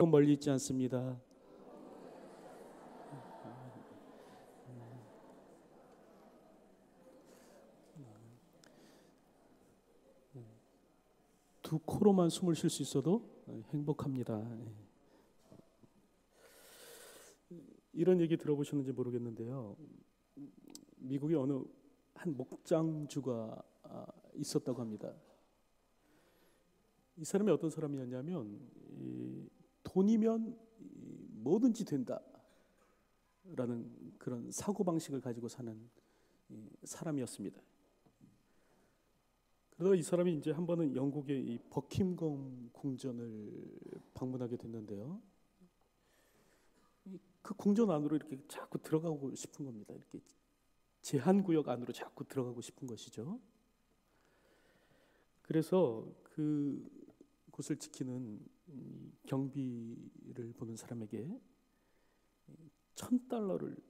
멀리 있지 않습니다. 두 코로만 숨을 쉴 수 있어도 행복합니다. 이런 얘기 들어보셨는지 모르겠는데요. 미국에 어느 한 목장주가 있었다고 합니다. 이 사람이 어떤 사람이었냐면 돈이면 뭐든지 된다라는 그런 사고방식을 가지고 사는 사람이었습니다. 그러다가 이 사람이 이제 한 번은 영국의 이 버킹엄 궁전을 방문하게 됐는데요. 그 궁전 안으로 이렇게 자꾸 들어가고 싶은 겁니다. 이렇게 제한구역 안으로 자꾸 들어가고 싶은 것이죠. 그래서 그 곳을 지키는 경비를 보는 사람에게 $1,000를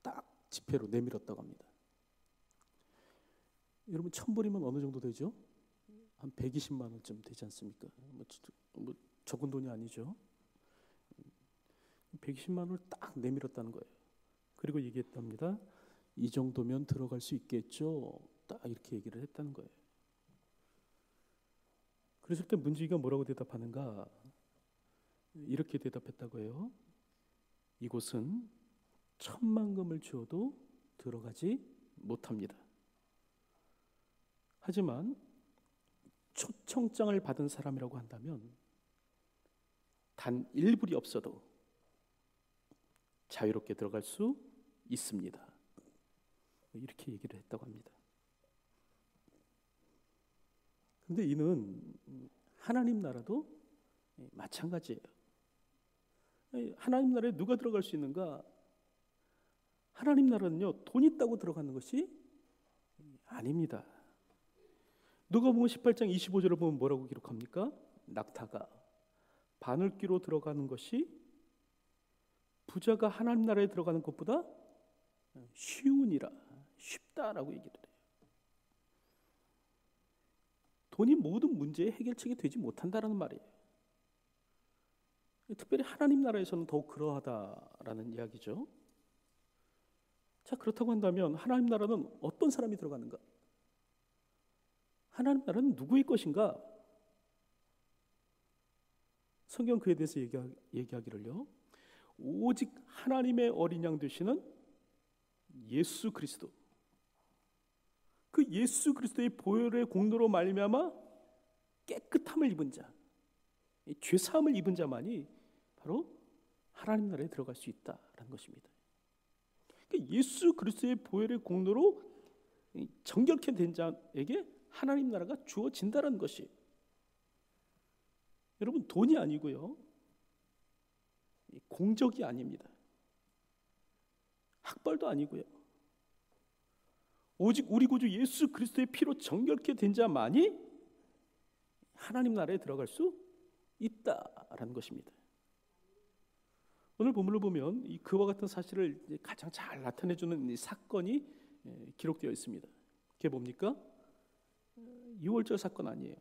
딱 지폐로 내밀었다고 합니다. 여러분 1,000불이면 어느 정도 되죠? 한 120만 원쯤 되지 않습니까? 뭐 적은 돈이 아니죠. 120만 원을 딱 내밀었다는 거예요. 그리고 얘기했답니다. 이 정도면 들어갈 수 있겠죠? 딱 이렇게 얘기를 했다는 거예요. 그랬을 때 문지기가 뭐라고 대답하는가? 이렇게 대답했다고 해요. 이곳은 1,000만금을 주어도 들어가지 못합니다. 하지만 초청장을 받은 사람이라고 한다면 단 1불이 없어도 자유롭게 들어갈 수 있습니다. 이렇게 얘기를 했다고 합니다. 그런데 이는 하나님 나라도 마찬가지예요. 하나님 나라에 누가 들어갈 수 있는가? 하나님 나라는요, 돈 있다고 들어가는 것이 아닙니다. 누가복음 18장 25절을 보면 뭐라고 기록합니까? 낙타가 바늘귀로 들어가는 것이 부자가 하나님 나라에 들어가는 것보다 쉬우니라, 쉽다라고 얘기를 해요. 돈이 모든 문제의 해결책이 되지 못한다라는 말이에요. 특별히 하나님 나라에서는 더욱 그러하다라는 이야기죠. 자, 그렇다고 한다면 하나님 나라는 어떤 사람이 들어가는가? 하나님 나라는 누구의 것인가? 성경 그에 대해서 얘기하기를요. 오직 하나님의 어린 양 되시는 예수 그리스도. 그 예수 그리스도의 보혈의 공로로 말미암아 깨끗함을 입은 자, 죄 사함을 입은 자만이 바로 하나님 나라에 들어갈 수 있다라는 것입니다. 그러니까 예수 그리스도의 보혈의 공로로 정결케 된 자에게 하나님 나라가 주어진다라는 것이, 여러분 돈이 아니고요, 공적이 아닙니다. 학벌도 아니고요. 오직 우리 구주 예수 그리스도의 피로 정결케 된 자만이 하나님 나라에 들어갈 수 있다라는 것입니다. 오늘 본문을 보면 그와 같은 사실을 가장 잘 나타내주는 이 사건이 기록되어 있습니다. 그게 뭡니까? 유월절 사건 아니에요.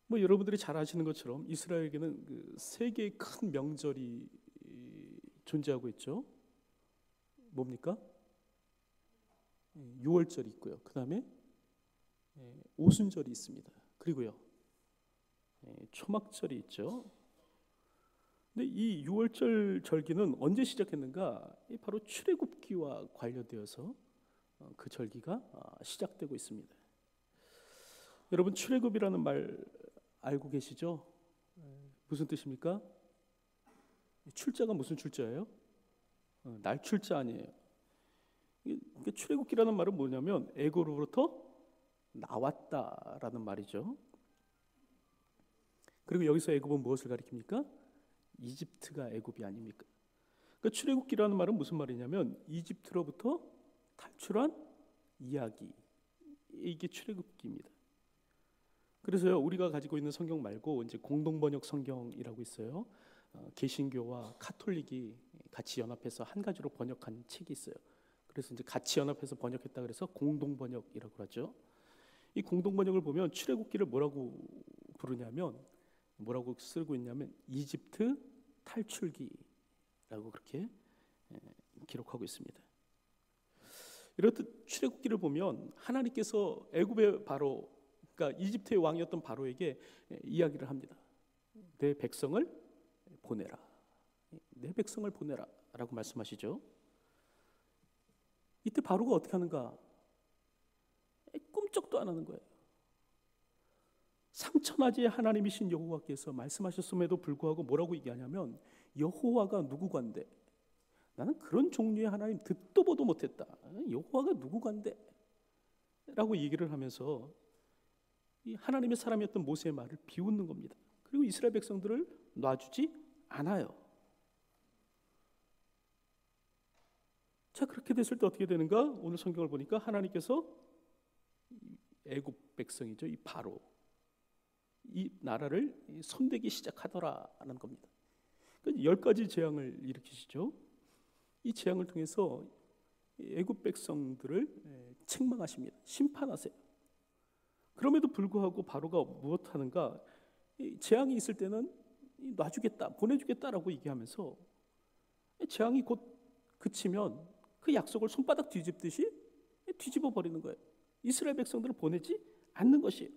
뭐 여러분들이 잘 아시는 것처럼 이스라엘에게는 그 세 개의 큰 명절이 존재하고 있죠. 뭡니까? 유월절이 있고요. 그 다음에 오순절이 있습니다. 그리고요, 초막절이 있죠. 근데 이 유월절 절기는 언제 시작했는가? 바로 출애굽기와 관련되어서 그 절기가 시작되고 있습니다. 여러분 출애굽이라는 말 알고 계시죠? 무슨 뜻입니까? 출자가 무슨 출자예요? 날 출자 아니에요. 출애굽기라는 말은 뭐냐면 애굽으로부터 나왔다라는 말이죠. 그리고 여기서 애굽은 무엇을 가리킵니까? 이집트가 애굽이 아닙니까? 그러니까 출애굽기라는 말은 무슨 말이냐면 이집트로부터 탈출한 이야기, 이게 출애굽기입니다. 그래서요, 우리가 가지고 있는 성경 말고 이제 공동번역 성경이라고 있어요. 개신교와 카톨릭이 같이 연합해서 한 가지로 번역한 책이 있어요. 그래서 이제 같이 연합해서 번역했다 그래서 공동번역이라고 하죠. 이 공동번역을 보면 출애굽기를 뭐라고 부르냐면 뭐라고 쓰고 있냐면 이집트 탈출기라고 그렇게 기록하고 있습니다. 이렇듯 출애굽기를 보면 하나님께서 애굽의 바로, 그러니까 이집트의 왕이었던 바로에게 이야기를 합니다. 내 백성을 보내라. 내 백성을 보내라 라고 말씀하시죠. 이때 바로가 어떻게 하는가? 꿈쩍도 안 하는 거예요. 상천하지의 하나님이신 여호와께서 말씀하셨음에도 불구하고 뭐라고 얘기하냐면 여호와가 누구간데, 나는 그런 종류의 하나님 듣도 보도 못했다. 여호와가 누구간데? 라고 얘기를 하면서 이 하나님의 사람이었던 모세의 말을 비웃는 겁니다. 그리고 이스라엘 백성들을 놔주지 않아요. 자, 그렇게 됐을 때 어떻게 되는가? 오늘 성경을 보니까 하나님께서 애굽 백성이죠, 이 바로 이 나라를 손대기 시작하더라라는 겁니다. 10가지 재앙을 일으키시죠. 이 재앙을 통해서 애굽 백성들을 책망하십니다. 심판하세요. 그럼에도 불구하고 바로가 무엇하는가? 재앙이 있을 때는 놔주겠다, 보내주겠다라고 얘기하면서 재앙이 곧 그치면 그 약속을 손바닥 뒤집듯이 뒤집어 버리는 거예요. 이스라엘 백성들을 보내지 않는 것이에요.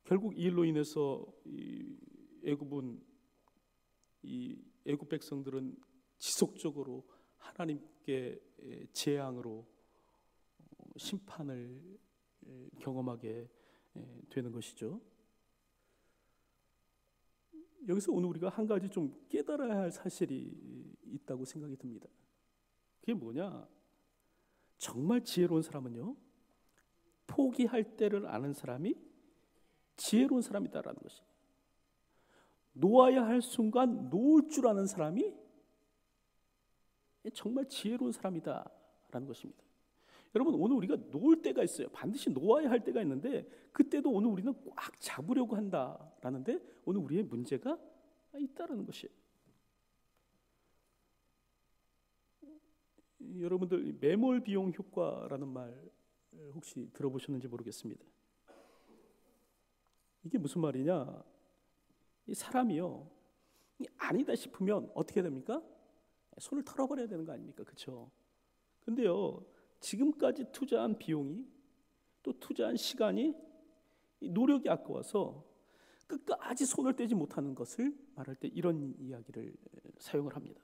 결국 이 일로 인해서 애굽 백성들은 지속적으로 하나님께 재앙으로 심판을 경험하게 되는 것이죠. 여기서 오늘 우리가 한 가지 좀 깨달아야 할 사실이 있다고 생각이 듭니다. 그게 뭐냐? 정말 지혜로운 사람은요, 포기할 때를 아는 사람이 지혜로운 사람이다라는 것이에요. 놓아야 할 순간 놓을 줄 아는 사람이 정말 지혜로운 사람이다라는 것입니다. 여러분, 오늘 우리가 놓을 때가 있어요. 반드시 놓아야 할 때가 있는데 그때도 오늘 우리는 꽉 잡으려고 한다라는데 오늘 우리의 문제가 있다라는 것이에요. 여러분들 매몰 비용 효과라는 말 혹시 들어보셨는지 모르겠습니다. 이게 무슨 말이냐? 이 사람이요, 아니다 싶으면 어떻게 됩니까? 손을 털어버려야 되는 거 아닙니까? 그렇죠? 근데요, 지금까지 투자한 비용이, 또 투자한 시간이, 노력이 아까워서 끝까지 손을 떼지 못하는 것을 말할 때 이런 이야기를 사용을 합니다.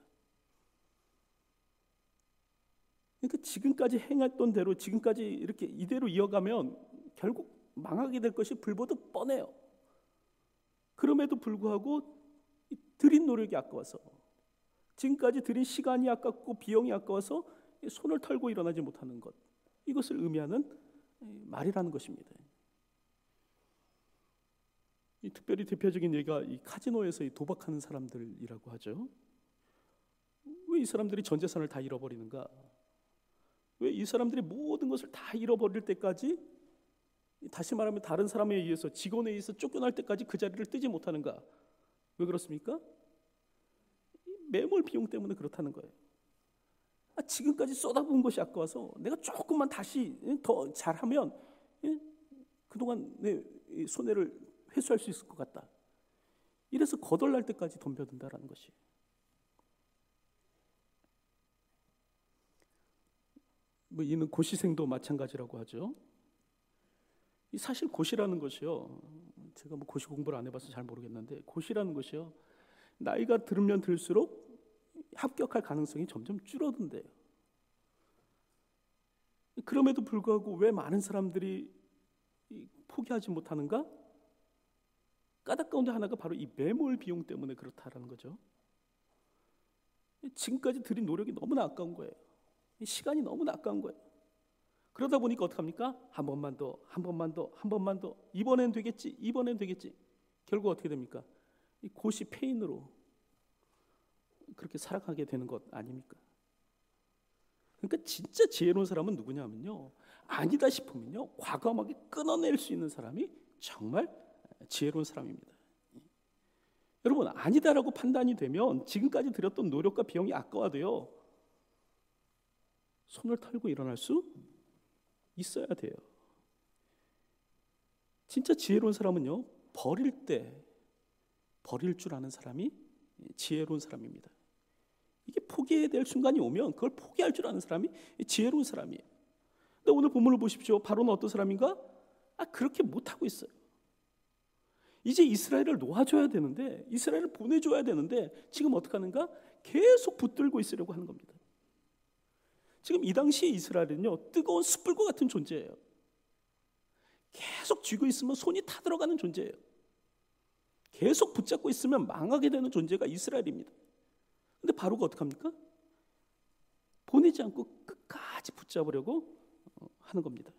그러니까 지금까지 행했던 대로 지금까지 이렇게 이대로 이어가면 결국 망하게 될 것이 불보듯 뻔해요. 그럼에도 불구하고 들인 노력이 아까워서, 지금까지 들인 시간이 아깝고 비용이 아까워서 손을 털고 일어나지 못하는 것, 이것을 의미하는 말이라는 것입니다. 특별히 대표적인 예가 이 카지노에서 도박하는 사람들이라고 하죠. 왜 이 사람들이 전 재산을 다 잃어버리는가? 왜 이 사람들이 모든 것을 다 잃어버릴 때까지, 다시 말하면 다른 사람에 의해서, 직원에 의해서 쫓겨날 때까지 그 자리를 뜨지 못하는가? 왜 그렇습니까? 매몰 비용 때문에 그렇다는 거예요. 지금까지 쏟아부은 것이 아까워서 내가 조금만 다시 더 잘하면 그동안 내 손해를 회수할 수 있을 것 같다. 이래서 거덜날 때까지 덤벼든다라는 것이. 이는 고시생도 마찬가지라고 하죠. 사실 고시라는 것이요, 제가 고시 공부를 안 해봐서 잘 모르겠는데, 고시라는 것이요, 나이가 들면 들수록 합격할 가능성이 점점 줄어든대요. 그럼에도 불구하고 왜 많은 사람들이 포기하지 못하는가? 까닭 가운데 하나가 바로 이 매몰 비용 때문에 그렇다라는 거죠. 지금까지 들인 노력이 너무나 아까운 거예요. 시간이 너무나 아까운 거예요. 그러다 보니까 어떡합니까? 한 번만 더, 한 번만 더, 한 번만 더, 이번엔 되겠지, 이번엔 되겠지. 결국 어떻게 됩니까? 이 고시 페인으로 그렇게 살아가게 되는 것 아닙니까? 그러니까 진짜 지혜로운 사람은 누구냐면요, 아니다 싶으면요, 과감하게 끊어낼 수 있는 사람이 정말 지혜로운 사람입니다. 여러분, 아니다라고 판단이 되면 지금까지 들였던 노력과 비용이 아까워도요, 손을 털고 일어날 수 있어야 돼요. 진짜 지혜로운 사람은요, 버릴 때 버릴 줄 아는 사람이 지혜로운 사람입니다. 이게 포기해야 될 순간이 오면 그걸 포기할 줄 아는 사람이 지혜로운 사람이에요. 근데 오늘 본문을 보십시오. 바로는 어떤 사람인가? 그렇게 못하고 있어요. 이제 이스라엘을 놓아줘야 되는데, 이스라엘을 보내줘야 되는데 지금 어떻게 하는가? 계속 붙들고 있으려고 하는 겁니다. 지금 이 당시에 이스라엘은요, 뜨거운 숯불과 같은 존재예요. 계속 쥐고 있으면 손이 타들어가는 존재예요. 계속 붙잡고 있으면 망하게 되는 존재가 이스라엘입니다. 근데 바로가 어떻게 합니까? 보내지 않고 끝까지 붙잡으려고 하는 겁니다.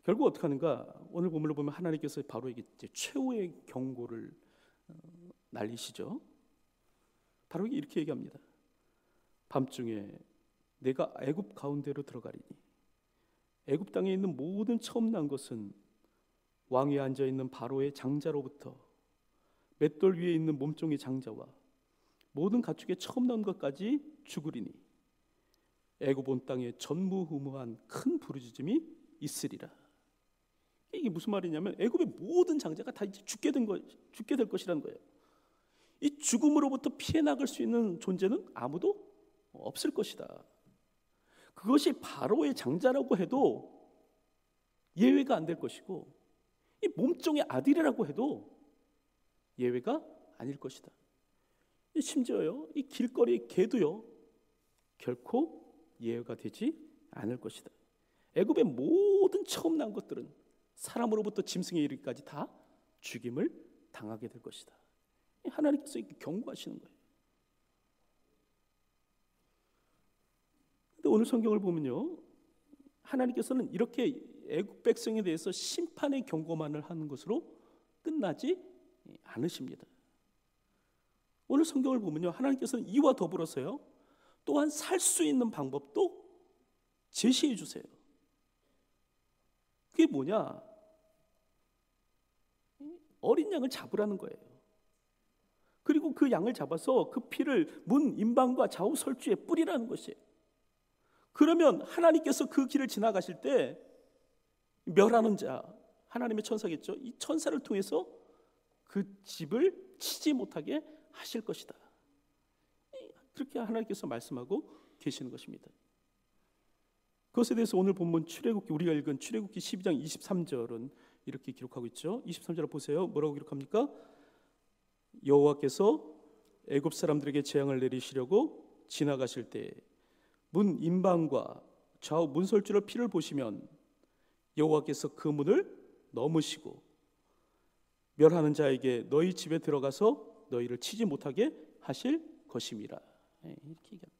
결국 어떻게 하는가? 오늘 본문을 보면 하나님께서 바로에게 이제 최후의 경고를 날리시죠. 바로에게 이렇게 얘기합니다. 밤중에 내가 애굽 가운데로 들어가리니 애굽 땅에 있는 모든 처음 난 것은 왕위에 앉아 있는 바로의 장자로부터 맷돌 위에 있는 몸종의 장자와 모든 가축의 처음 난 것까지 죽으리니 애굽 온 땅에 전무후무한 큰 부르짖음이 있으리라. 이게 무슨 말이냐면 애굽의 모든 장자가 다 이제 죽게 될 것이라는 거예요. 이 죽음으로부터 피해 나갈 수 있는 존재는 아무도 없을 것이다. 그것이 바로의 장자라고 해도 예외가 안 될 것이고, 이 몸종의 아들이라고 해도 예외가 아닐 것이다. 심지어요, 이 길거리 개도요 결코 예외가 되지 않을 것이다. 애굽의 모든 처음 난 것들은 사람으로부터 짐승에 이르기까지 다 죽임을 당하게 될 것이다. 하나님께서 이렇게 경고하시는 거예요. 근데 오늘 성경을 보면요, 하나님께서는 이렇게 애굽 백성에 대해서 심판의 경고만을 하는 것으로 끝나지 않으십니다. 오늘 성경을 보면요, 하나님께서는 이와 더불어서요 또한 살 수 있는 방법도 제시해 주세요. 그게 뭐냐? 어린 양을 잡으라는 거예요. 그리고 그 양을 잡아서 그 피를 문 임방과 좌우 설주에 뿌리라는 것이에요. 그러면 하나님께서 그 길을 지나가실 때 멸하는 자, 하나님의 천사겠죠, 이 천사를 통해서 그 집을 치지 못하게 하실 것이다. 그렇게 하나님께서 말씀하고 계시는 것입니다. 그것에 대해서 오늘 본문 출애굽기, 우리가 읽은 출애굽기 12장 23절은 이렇게 기록하고 있죠. 23절을 보세요. 뭐라고 기록합니까? 여호와께서 애굽 사람들에게 재앙을 내리시려고 지나가실 때 문 임방과 좌우 문설주로 피를 보시면 여호와께서 그 문을 넘으시고 멸하는 자에게 너희 집에 들어가서 너희를 치지 못하게 하실 것임이라. 이렇게 얘기합니다.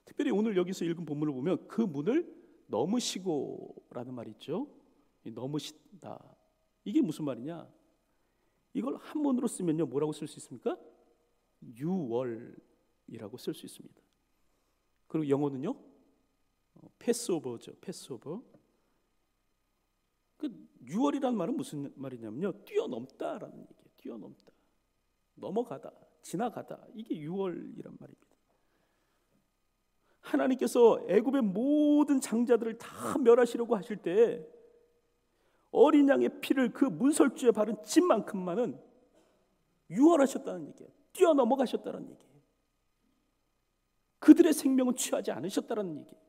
특별히 오늘 여기서 읽은 본문을 보면 그 문을 넘으시고라는 말이 있죠. 넘으신다. 이게 무슨 말이냐? 이걸 한문으로 쓰면요, 뭐라고 쓸 수 있습니까? 유월이라고 쓸 수 있습니다. 그리고 영어는요, 패스오버죠. 패스오버. 그 유월이라는 말은 무슨 말이냐면요, 뛰어넘다라는 얘기예요. 뛰어넘다, 넘어가다, 지나가다. 이게 유월이란 말입니다. 하나님께서 애굽의 모든 장자들을 다 멸하시려고 하실 때 어린 양의 피를 그 문설주에 바른 집만큼만은 유월하셨다는 얘기예요. 뛰어넘어가셨다는 얘기예요. 그들의 생명은 취하지 않으셨다는 얘기예요.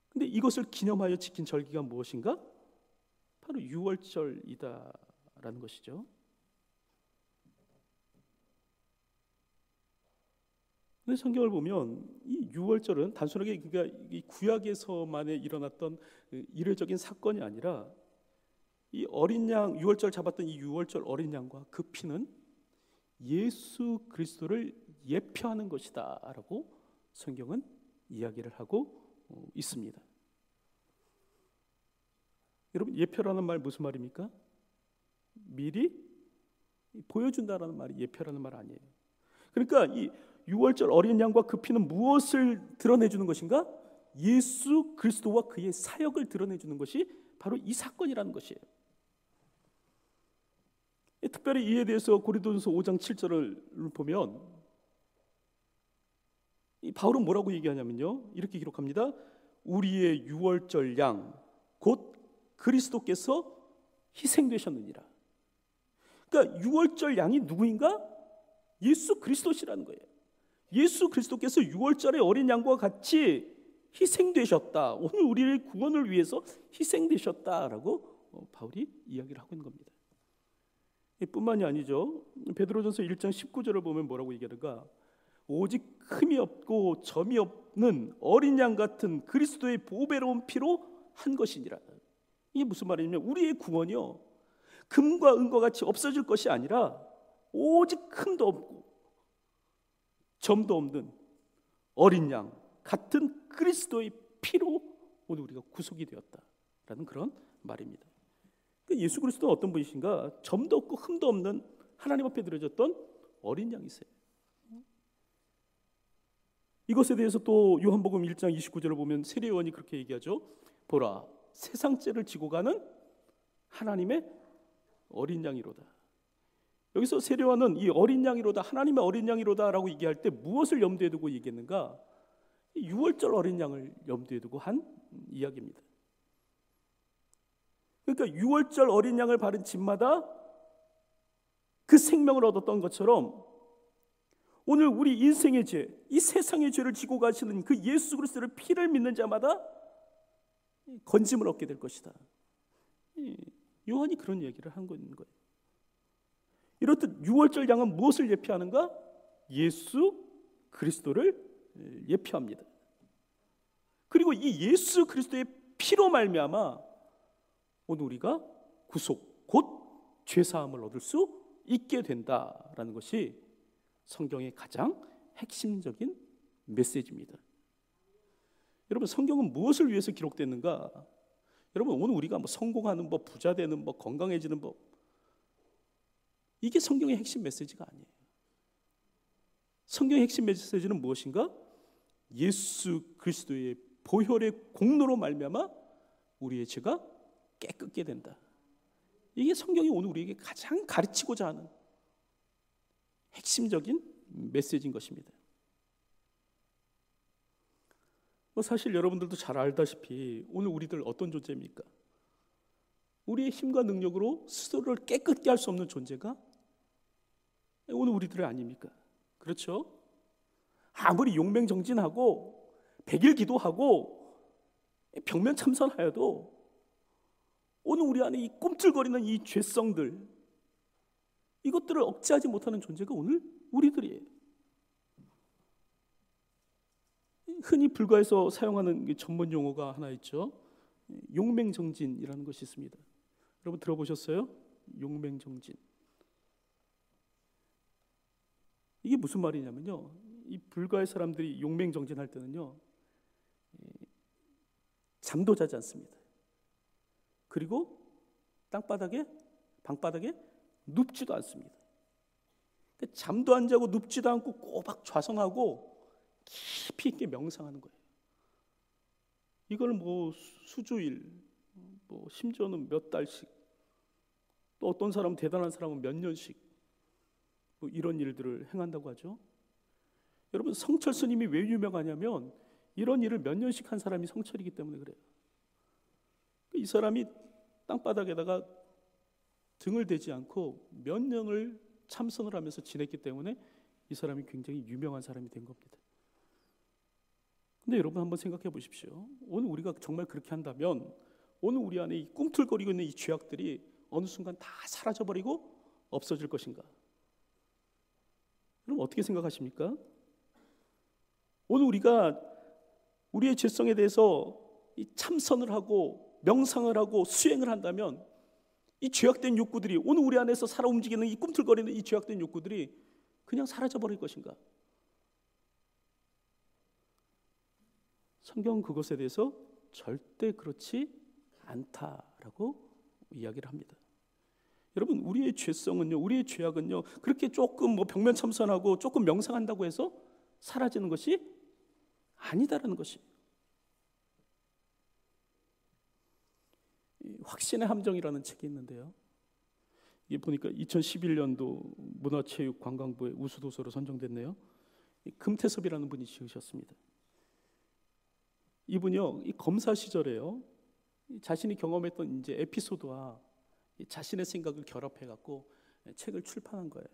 근데 이것을 기념하여 지킨 절기가 무엇인가? 바로 유월절이다라는 것이죠. 근데 성경을 보면 이 유월절은 단순하게 그러니까 이 구약에서만에 일어났던 이례적인 사건이 아니라 이 어린 양, 유월절 잡았던 이 유월절 어린 양과 그 피는 예수 그리스도를 예표하는 것이다라고 성경은 이야기를 하고 있습니다. 여러분, 예표라는 말 무슨 말입니까? 미리 보여준다라는 말이 예표라는 말 아니에요. 그러니까 이 유월절 어린 양과 그 피는 무엇을 드러내주는 것인가? 예수 그리스도와 그의 사역을 드러내주는 것이 바로 이 사건이라는 것이에요. 특별히 이에 대해서 고린도전서 5장 7절을 보면 이 바울은 뭐라고 얘기하냐면요, 이렇게 기록합니다. 우리의 유월절 양 곧 그리스도께서 희생되셨느니라. 그러니까 유월절 양이 누구인가? 예수 그리스도시라는 거예요. 예수 그리스도께서 유월절의 어린 양과 같이 희생되셨다. 오늘 우리의 구원을 위해서 희생되셨다라고 바울이 이야기를 하고 있는 겁니다. 뿐만이 아니죠. 베드로전서 1장 19절을 보면 뭐라고 얘기하는가? 오직 흠이 없고 점이 없는 어린 양 같은 그리스도의 보배로운 피로 한 것이니라. 이게 무슨 말이냐면 우리의 구원이요, 금과 은과 같이 없어질 것이 아니라 오직 흠도 없고 점도 없는 어린 양 같은 그리스도의 피로 오늘 우리가 구속이 되었다라는 그런 말입니다. 예수 그리스도는 어떤 분이신가? 점도 없고 흠도 없는 하나님 앞에 드려졌던 어린 양이세요. 이것에 대해서 또 요한복음 1장 29절을 보면 세례요한이 그렇게 얘기하죠. 보라, 세상 죄를 지고 가는 하나님의 어린 양이로다. 여기서 세례요한은 이 어린 양이로다, 하나님의 어린 양이로다라고 얘기할 때 무엇을 염두에 두고 얘기했는가? 유월절 어린 양을 염두에 두고 한 이야기입니다. 그러니까 유월절 어린 양을 바른 집마다 그 생명을 얻었던 것처럼 오늘 우리 인생의 죄, 이 세상의 죄를 지고 가시는 그 예수 그리스도의 피를 믿는 자마다 건짐을 얻게 될 것이다. 요한이 그런 얘기를 한 거예요. 이렇듯 유월절 양은 무엇을 예표하는가? 예수 그리스도를 예표합니다. 그리고 이 예수 그리스도의 피로 말미암아 오늘 우리가 구속, 곧 죄사함을 얻을 수 있게 된다라는 것이 성경의 가장 핵심적인 메시지입니다. 여러분, 성경은 무엇을 위해서 기록됐는가? 여러분, 오늘 우리가 뭐 성공하는 법, 부자 되는 법, 건강해지는 법, 이게 성경의 핵심 메시지가 아니에요. 성경의 핵심 메시지는 무엇인가? 예수 그리스도의 보혈의 공로로 말미암아 우리의 죄가 깨끗게 된다. 이게 성경이 오늘 우리에게 가장 가르치고자 하는 핵심적인 메시지인 것입니다. 사실 여러분들도 잘 알다시피 오늘 우리들 어떤 존재입니까? 우리의 힘과 능력으로 스스로를 깨끗게 할 수 없는 존재가 오늘 우리들 아닙니까? 그렇죠? 아무리 용맹정진하고 백일 기도하고 벽면 참선하여도 오늘 우리 안에 이 꿈틀거리는 이 죄성들, 이것들을 억제하지 못하는 존재가 오늘 우리들이에요. 흔히 불가에서 사용하는 전문 용어가 하나 있죠. 용맹정진이라는 것이 있습니다. 여러분 들어보셨어요? 용맹정진. 이게 무슨 말이냐면요, 이 불가의 사람들이 용맹정진할 때는요, 잠도 자지 않습니다. 그리고 방바닥에 눕지도 않습니다. 잠도 안 자고 눕지도 않고 꼬박 좌성하고 깊이 있게 명상하는 거예요. 이걸 뭐 수주일, 뭐 심지어는 몇 달씩, 또 어떤 사람, 대단한 사람은 몇 년씩 뭐 이런 일들을 행한다고 하죠. 여러분, 성철 스님이 왜 유명하냐면 이런 일을 몇 년씩 한 사람이 성철이기 때문에 그래요. 이 사람이 땅바닥에다가 등을 대지 않고 몇 년을 참선을 하면서 지냈기 때문에 이 사람이 굉장히 유명한 사람이 된 겁니다. 근데 여러분 한번 생각해 보십시오. 오늘 우리가 정말 그렇게 한다면 오늘 우리 안에 이 꿈틀거리고 있는 이 죄악들이 어느 순간 다 사라져버리고 없어질 것인가? 여러분 어떻게 생각하십니까? 오늘 우리가 우리의 죄성에 대해서 이 참선을 하고 명상을 하고 수행을 한다면 이 죄악된 욕구들이, 오늘 우리 안에서 살아 움직이는 이 꿈틀거리는 이 죄악된 욕구들이 그냥 사라져버릴 것인가? 성경은 그것에 대해서 절대 그렇지 않다라고 이야기를 합니다. 여러분, 우리의 죄성은요, 우리의 죄악은요, 그렇게 조금 뭐 벽면 참선하고 조금 명상한다고 해서 사라지는 것이 아니다라는 것이. 확신의 함정이라는 책이 있는데요, 이게 보니까 2011년도 문화체육관광부의 우수도서로 선정됐네요. 금태섭이라는 분이 지으셨습니다. 이분이요, 이 검사 시절에요, 자신이 경험했던 이제 에피소드와 자신의 생각을 결합해 갖고 책을 출판한 거예요.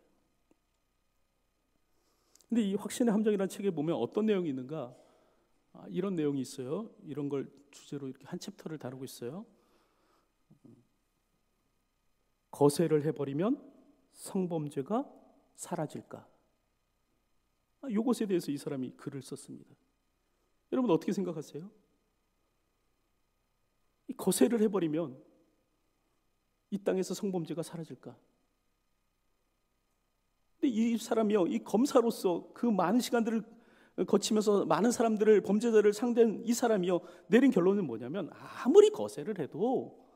근데 이 확신의 함정이라는 책에 보면 어떤 내용이 있는가? 이런 내용이 있어요. 이런 걸 주제로 이렇게 한 챕터를 다루고 있어요. 거세를 해버리면 성범죄가 사라질까? 이것에 대해서 이 사람이 글을 썼습니다. 여러분 어떻게 생각하세요? 이 거세를 해버리면 이 땅에서 성범죄가 사라질까? 근데 이 사람이요, 이 검사로서 그 많은 시간들을 거치면서 많은 사람들을, 범죄자를 상대한 이 사람이요, 내린 결론은 뭐냐면 아무리 거세를 해도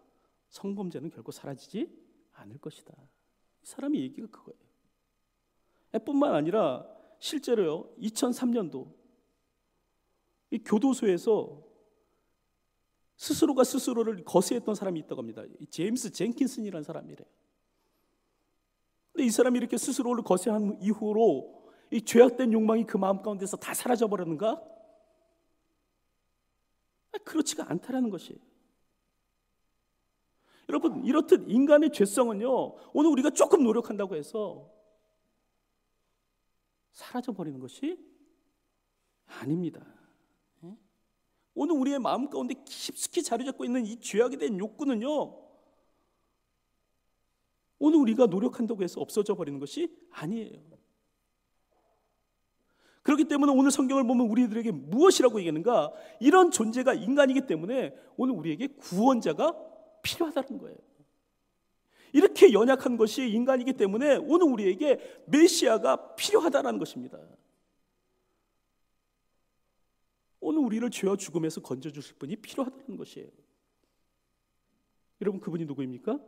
성범죄는 결코 사라지지 않을 것이다. 이 사람의 얘기가 그거예요. 뿐만 아니라 실제로요, 2003년도 이 교도소에서 스스로가 스스로를 거세했던 사람이 있다고 합니다. 제임스 젠킨슨이라는 사람이래요. 근데 이 사람이 이렇게 스스로를 거세한 이후로 이 죄악된 욕망이 그 마음 가운데서 다 사라져 버렸는가? 그렇지가 않다라는 것이에요. 여러분, 이렇듯 인간의 죄성은요, 오늘 우리가 조금 노력한다고 해서 사라져 버리는 것이 아닙니다. 오늘 우리의 마음 가운데 깊숙이 자리 잡고 있는 이 죄악에 대한 욕구는요, 오늘 우리가 노력한다고 해서 없어져 버리는 것이 아니에요. 그렇기 때문에 오늘 성경을 보면 우리들에게 무엇이라고 얘기하는가? 이런 존재가 인간이기 때문에 오늘 우리에게 구원자가 필요하다는 거예요. 이렇게 연약한 것이 인간이기 때문에 오늘 우리에게 메시아가 필요하다는 것입니다. 오늘 우리를 죄와 죽음에서 건져주실 분이 필요하다는 것이에요. 여러분, 그분이 누구입니까?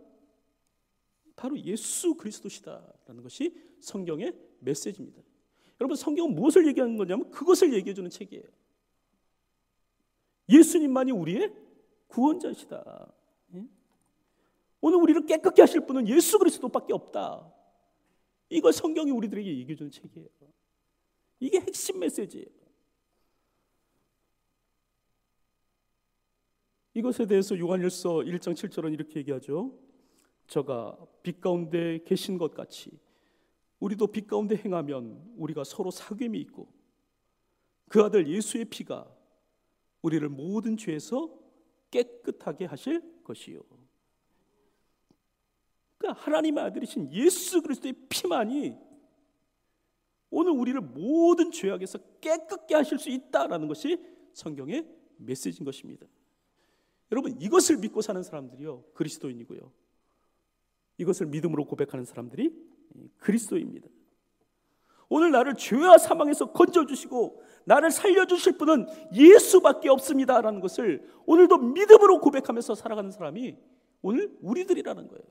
바로 예수 그리스도시다라는 것이 성경의 메시지입니다. 여러분, 성경은 무엇을 얘기하는 거냐면 그것을 얘기해 주는 책이에요. 예수님만이 우리의 구원자시다. 오늘 우리를 깨끗게 하실 분은 예수 그리스도밖에 없다. 이걸 성경이 우리들에게 얘기해 주는 책이에요. 이게 핵심 메시지예요. 이것에 대해서 요한일서 1장 7절은 이렇게 얘기하죠. 저가 빛 가운데 계신 것 같이 우리도 빛 가운데 행하면 우리가 서로 사귐이 있고 그 아들 예수의 피가 우리를 모든 죄에서 깨끗하게 하실 것이요. 그러니까 하나님의 아들이신 예수 그리스도의 피만이 오늘 우리를 모든 죄악에서 깨끗게 하실 수 있다라는 것이 성경의 메시지인 것입니다. 여러분, 이것을 믿고 사는 사람들이요, 그리스도인이고요. 이것을 믿음으로 고백하는 사람들이 그리스도입니다. 오늘 나를 죄와 사망에서 건져주시고 나를 살려주실 분은 예수밖에 없습니다라는 것을 오늘도 믿음으로 고백하면서 살아가는 사람이 오늘 우리들이라는 거예요.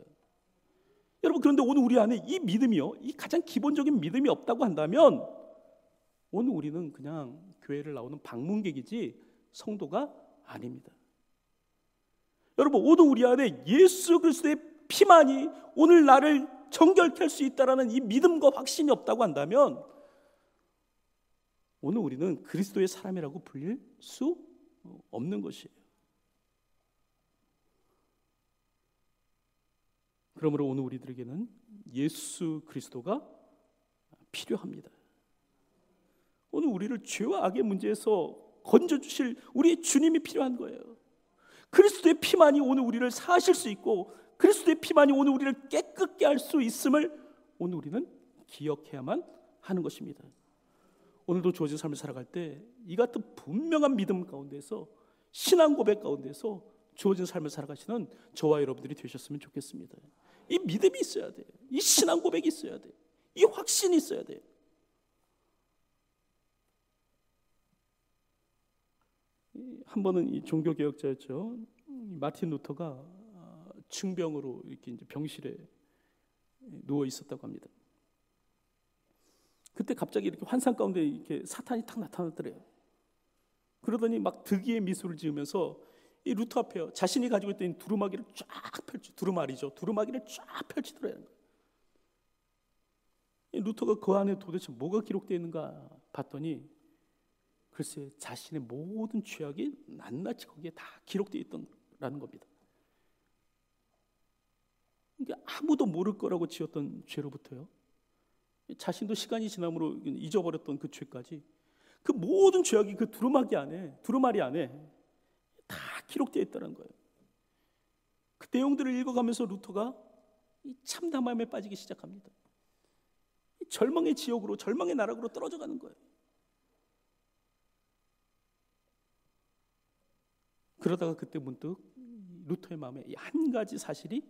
여러분, 그런데 오늘 우리 안에 이 믿음이요, 이 가장 기본적인 믿음이 없다고 한다면 오늘 우리는 그냥 교회를 나오는 방문객이지 성도가 아닙니다. 여러분, 오늘 우리 안에 예수 그리스도의 피만이 오늘 나를 정결케 할 수 있다라는 이 믿음과 확신이 없다고 한다면 오늘 우리는 그리스도의 사람이라고 불릴 수 없는 것이에요. 그러므로 오늘 우리들에게는 예수 그리스도가 필요합니다. 오늘 우리를 죄와 악의 문제에서 건져주실 우리의 주님이 필요한 거예요. 그리스도의 피만이 오늘 우리를 사하실 수 있고 그리스도의 피만이 오늘 우리를 깨끗게 할 수 있음을 오늘 우리는 기억해야만 하는 것입니다. 오늘도 주어진 삶을 살아갈 때 이 같은 분명한 믿음 가운데서, 신앙 고백 가운데서 주어진 삶을 살아가시는 저와 여러분들이 되셨으면 좋겠습니다. 이 믿음이 있어야 돼요. 이 신앙 고백이 있어야 돼요. 이 확신이 있어야 돼요. 한 번은 이 종교개혁자였죠. 마틴 루터가 중병으로 이렇게 이제 병실에 누워 있었다고 합니다. 그때 갑자기 이렇게 환상 가운데 이렇게 사탄이 탁 나타났더래요. 그러더니 막 득이의 미소를 지으면서 이 루터 앞에 자신이 가지고 있던 두루마기를 쫙 펼치, 두루마리죠. 두루마기를 쫙 펼치더래요. 이 루터가 그 안에 도대체 뭐가 기록되어 있는가 봤더니 글쎄 자신의 모든 죄악이 낱낱이 거기에 다 기록되어 있던 겁니다. 이게 아무도 모를 거라고 지었던 죄로부터요, 자신도 시간이 지남으로 잊어버렸던 그 죄까지, 그 모든 죄악이 그 두루마리 안에 다 기록되어 있다는 거예요. 그 내용들을 읽어가면서 루터가 이 참담함에 빠지기 시작합니다. 이 절망의 지옥으로, 절망의 나락으로 떨어져 가는 거예요. 그러다가 그때 문득 루터의 마음에 한 가지 사실이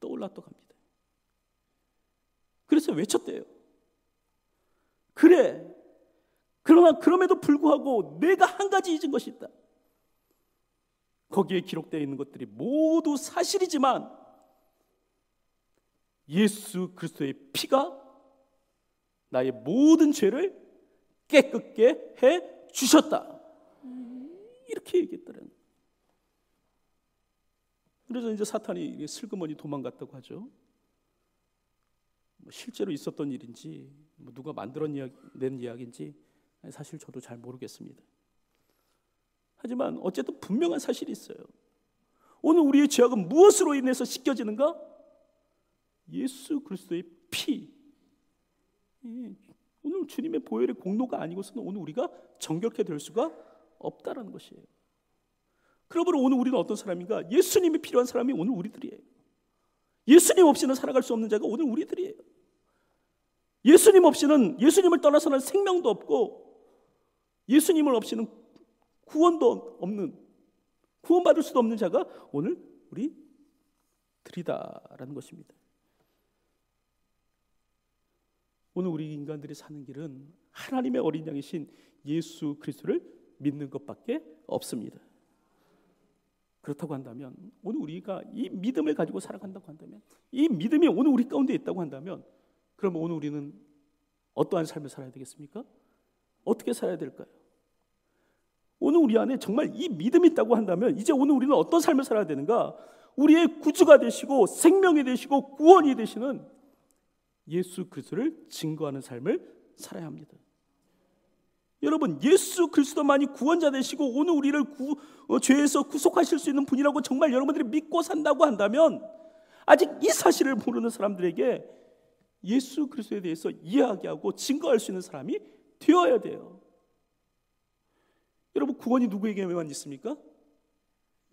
떠올랐다고 합니다. 그래서 외쳤대요. 그래, 그러나 그럼에도 불구하고 내가 한 가지 잊은 것이 있다. 거기에 기록되어 있는 것들이 모두 사실이지만 예수 그리스도의 피가 나의 모든 죄를 깨끗게 해 주셨다. 이렇게 얘기했다는 거예요. 그래서 이제 사탄이 슬그머니 도망갔다고 하죠. 실제로 있었던 일인지 누가 만들어낸 이야기인지 사실 저도 잘 모르겠습니다. 하지만 어쨌든 분명한 사실이 있어요. 오늘 우리의 죄악은 무엇으로 인해서 씻겨지는가? 예수 그리스도의 피. 오늘 주님의 보혈의 공로가 아니고서는 오늘 우리가 정결케 될 수가 없다라는 것이에요. 그러므로 오늘 우리는 어떤 사람인가? 예수님이 필요한 사람이 오늘 우리들이에요. 예수님 없이는 살아갈 수 없는 자가 오늘 우리들이에요. 예수님 없이는, 예수님을 떠나서는 생명도 없고, 예수님을 없이는 구원도 없는, 구원받을 수도 없는 자가 오늘 우리들이다라는 것입니다. 오늘 우리 인간들이 사는 길은 하나님의 어린 양이신 예수 그리스도를 믿는 것밖에 없습니다. 그렇다고 한다면, 오늘 우리가 이 믿음을 가지고 살아간다고 한다면, 이 믿음이 오늘 우리 가운데 있다고 한다면, 그러면 오늘 우리는 어떠한 삶을 살아야 되겠습니까? 어떻게 살아야 될까요? 오늘 우리 안에 정말 이 믿음이 있다고 한다면 이제 오늘 우리는 어떤 삶을 살아야 되는가? 우리의 구주가 되시고 생명이 되시고 구원이 되시는 예수 그리스도를 증거하는 삶을 살아야 합니다. 여러분, 예수 그리스도만이 구원자 되시고 오늘 우리를 죄에서 구속하실 수 있는 분이라고 정말 여러분들이 믿고 산다고 한다면, 아직 이 사실을 모르는 사람들에게 예수 그리스도에 대해서 이야기하고 증거할 수 있는 사람이 되어야 돼요. 여러분, 구원이 누구에게만 있습니까?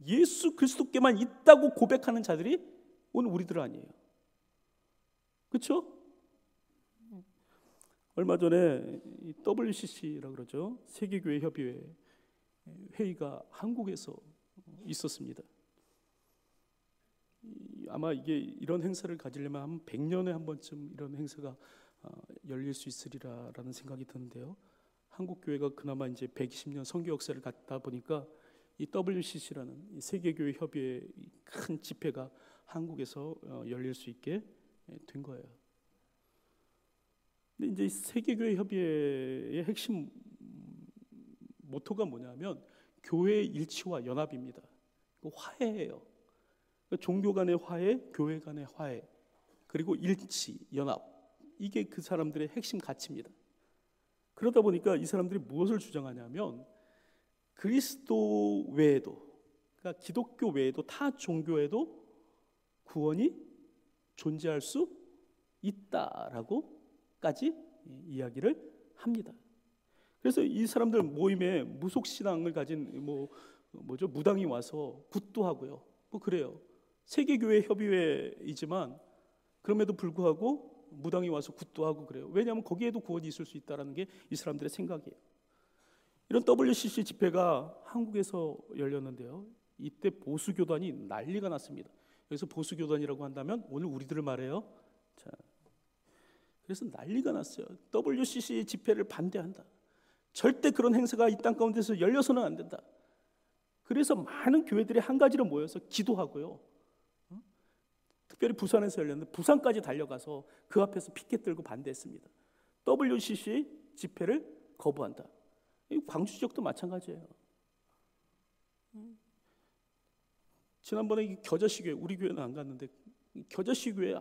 예수 그리스도께만 있다고 고백하는 자들이 오늘 우리들 아니에요. 그렇죠? 얼마 전에 WCC라고 그러죠. 세계교회 협의회 회의가 한국에서 있었습니다. 아마 이게 이런 행사를 가지려면 한 100년에 한 번쯤 이런 행사가 열릴 수 있으리라라는 생각이 드는데요. 한국 교회가 그나마 이제 120년 선교 역사를 갖다 보니까 이 WCC라는 이 세계교회 협의회 큰 집회가 한국에서 열릴 수 있게 된 거예요. 근데 이제 이 세계교회 협의회의 핵심 모토가 뭐냐면 교회의 일치와 연합입니다. 화해예요. 종교 간의 화해, 교회 간의 화해, 그리고 일치, 연합, 이게 그 사람들의 핵심 가치입니다. 그러다 보니까 이 사람들이 무엇을 주장하냐면 그리스도 외에도, 그러니까 기독교 외에도 타 종교에도 구원이 존재할 수 있다라고까지 이야기를 합니다. 그래서 이 사람들 모임에 무속신앙을 가진 무당이 와서 굿도 하고요. 그래요. 세계교회 협의회이지만 그럼에도 불구하고 무당이 와서 굿도 하고 그래요. 왜냐하면 거기에도 구원이 있을 수 있다는 게 이 사람들의 생각이에요. 이런 WCC 집회가 한국에서 열렸는데요. 이때 보수교단이 난리가 났습니다. 그래서 보수교단이라고 한다면 오늘 우리들을 말해요. 자, 그래서 난리가 났어요. WCC 집회를 반대한다. 절대 그런 행사가 이 땅 가운데서 열려서는 안 된다. 그래서 많은 교회들이 한 가지로 모여서 기도하고요. 특별히 부산에서 열렸는데 부산까지 달려가서 그 앞에서 피켓 들고 반대했습니다. WCC 집회를 거부한다. 광주 지역도 마찬가지예요. 지난번에 이 겨자씨 교회, 우리 교회는 안 갔는데 겨자씨 교회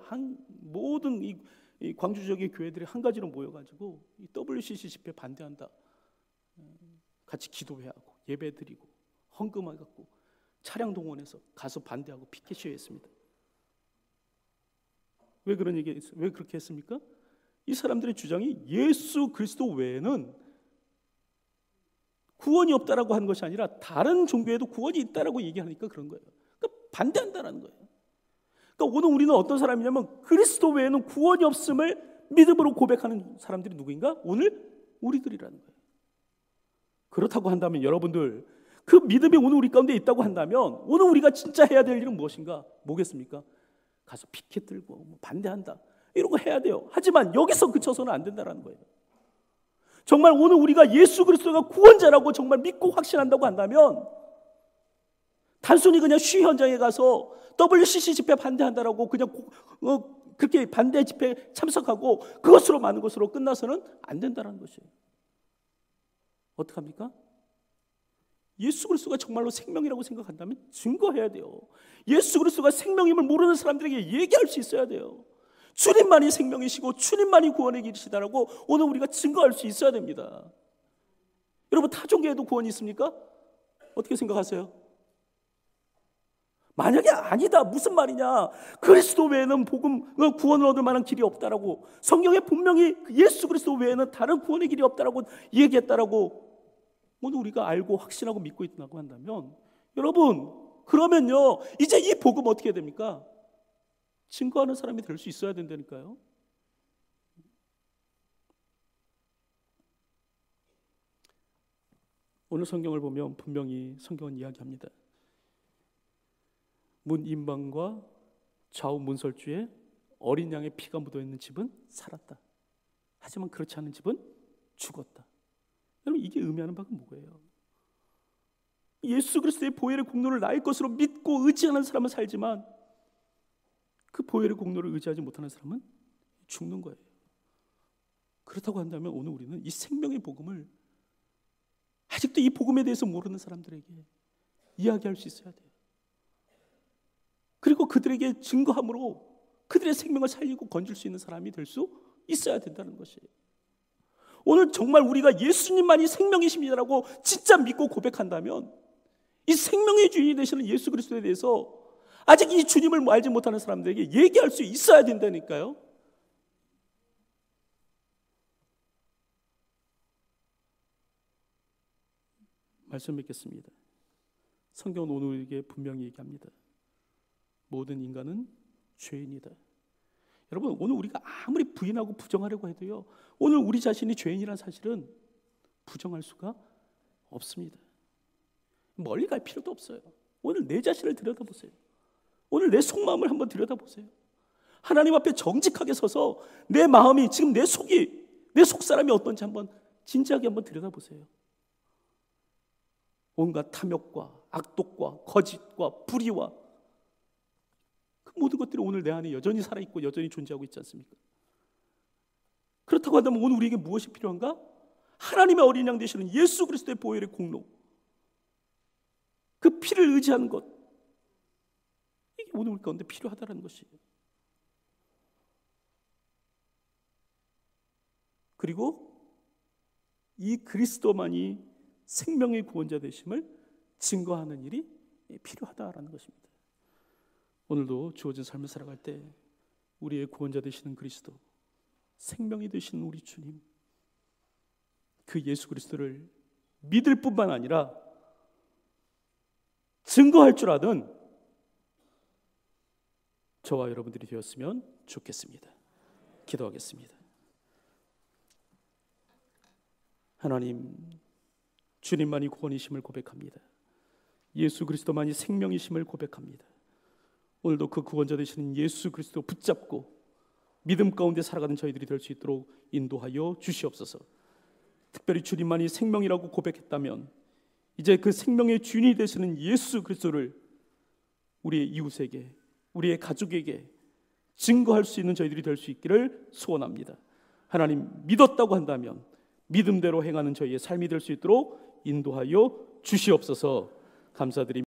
모든 이 광주 지역의 교회들이 한 가지로 모여가지고 이 WCC 집회 반대한다. 같이 기도회하고 예배드리고 헌금해갖고 차량 동원해서 가서 반대하고 피켓 시위했습니다. 왜 그렇게 했습니까? 이 사람들의 주장이 예수 그리스도 외에는 구원이 없다라고 하는 것이 아니라 다른 종교에도 구원이 있다라고 얘기하니까 그런 거예요. 그러니까 반대한다라는 거예요. 그러니까 오늘 우리는 어떤 사람이냐면 그리스도 외에는 구원이 없음을 믿음으로 고백하는 사람들이 누구인가? 오늘 우리들이라는 거예요. 그렇다고 한다면 여러분들, 그 믿음이 오늘 우리 가운데 있다고 한다면 오늘 우리가 진짜 해야 될 일은 무엇인가? 뭐겠습니까? 가서 피켓 들고 반대한다 이런 거 해야 돼요. 하지만 여기서 그쳐서는 안 된다는 거예요. 정말 오늘 우리가 예수 그리스도가 구원자라고 정말 믿고 확신한다고 한다면 단순히 그냥 시위 현장에 가서 WCC 집회 반대한다라고 그냥 그렇게 반대 집회에 참석하고 그것으로 많은 것으로 끝나서는 안 된다는 것이에요. 어떡합니까? 예수 그리스도가 정말로 생명이라고 생각한다면 증거해야 돼요. 예수 그리스도가 생명임을 모르는 사람들에게 얘기할 수 있어야 돼요. 주님만이 생명이시고 주님만이 구원의 길이시다라고 오늘 우리가 증거할 수 있어야 됩니다. 여러분, 타종교에도 구원이 있습니까? 어떻게 생각하세요? 만약에 아니다, 무슨 말이냐, 그리스도 외에는 구원을 얻을 만한 길이 없다라고, 성경에 분명히 예수 그리스도 외에는 다른 구원의 길이 없다라고 얘기했다라고 오늘 우리가 알고 확신하고 믿고 있다고 한다면, 여러분, 그러면요 이제 이 복음 어떻게 됩니까? 증거하는 사람이 될 수 있어야 된다니까요. 오늘 성경을 보면 분명히 성경은 이야기합니다. 문 임방과 좌우 문설주에 어린 양의 피가 묻어있는 집은 살았다. 하지만 그렇지 않은 집은 죽었다. 여러분, 이게 의미하는 바가 뭐예요? 예수 그리스도의 보혈의 공로를 나의 것으로 믿고 의지하는 사람은 살지만 그 보혈의 공로를 의지하지 못하는 사람은 죽는 거예요. 그렇다고 한다면 오늘 우리는 이 생명의 복음을 아직도 이 복음에 대해서 모르는 사람들에게 이야기할 수 있어야 돼요. 그리고 그들에게 증거함으로 그들의 생명을 살리고 건질 수 있는 사람이 될 수 있어야 된다는 것이에요. 오늘 정말 우리가 예수님만이 생명이십니다라고 진짜 믿고 고백한다면 이 생명의 주인이 되시는 예수 그리스도에 대해서 아직 이 주님을 알지 못하는 사람들에게 얘기할 수 있어야 된다니까요. 말씀 맺겠습니다. 성경은 오늘 우리에게 분명히 얘기합니다. 모든 인간은 죄인이다. 여러분, 오늘 우리가 아무리 부인하고 부정하려고 해도요, 오늘 우리 자신이 죄인이라는 사실은 부정할 수가 없습니다. 멀리 갈 필요도 없어요. 오늘 내 자신을 들여다보세요. 오늘 내 속마음을 한번 들여다보세요. 하나님 앞에 정직하게 서서 내 마음이, 지금 내 속이, 내 속사람이 어떤지 한번 진지하게 한번 들여다보세요. 온갖 탐욕과 악독과 거짓과 불의와 그 모든 것들이 오늘 내 안에 여전히 살아있고 여전히 존재하고 있지 않습니까? 그렇다고 한다면 오늘 우리에게 무엇이 필요한가? 하나님의 어린 양 되시는 예수 그리스도의 보혈의 공로, 그 피를 의지하는 것, 이게 오늘 우리 가운데 필요하다는 것이에요. 그리고 이 그리스도만이 생명의 구원자 되심을 증거하는 일이 필요하다라는 것입니다. 오늘도 주어진 삶을 살아갈 때 우리의 구원자 되시는 그리스도, 생명이 되시는 우리 주님, 그 예수 그리스도를 믿을 뿐만 아니라 증거할 줄 아는 저와 여러분들이 되었으면 좋겠습니다. 기도하겠습니다. 하나님, 주님만이 구원이심을 고백합니다. 예수 그리스도만이 생명이심을 고백합니다. 오늘도 그 구원자 되시는 예수 그리스도 붙잡고 믿음 가운데 살아가는 저희들이 될 수 있도록 인도하여 주시옵소서. 특별히 주님만이 생명이라고 고백했다면 이제 그 생명의 주인이 되시는 예수 그리스도를 우리의 이웃에게, 우리의 가족에게 증거할 수 있는 저희들이 될 수 있기를 소원합니다. 하나님, 믿었다고 한다면 믿음대로 행하는 저희의 삶이 될 수 있도록 인도하여 주시옵소서. 감사드립니다.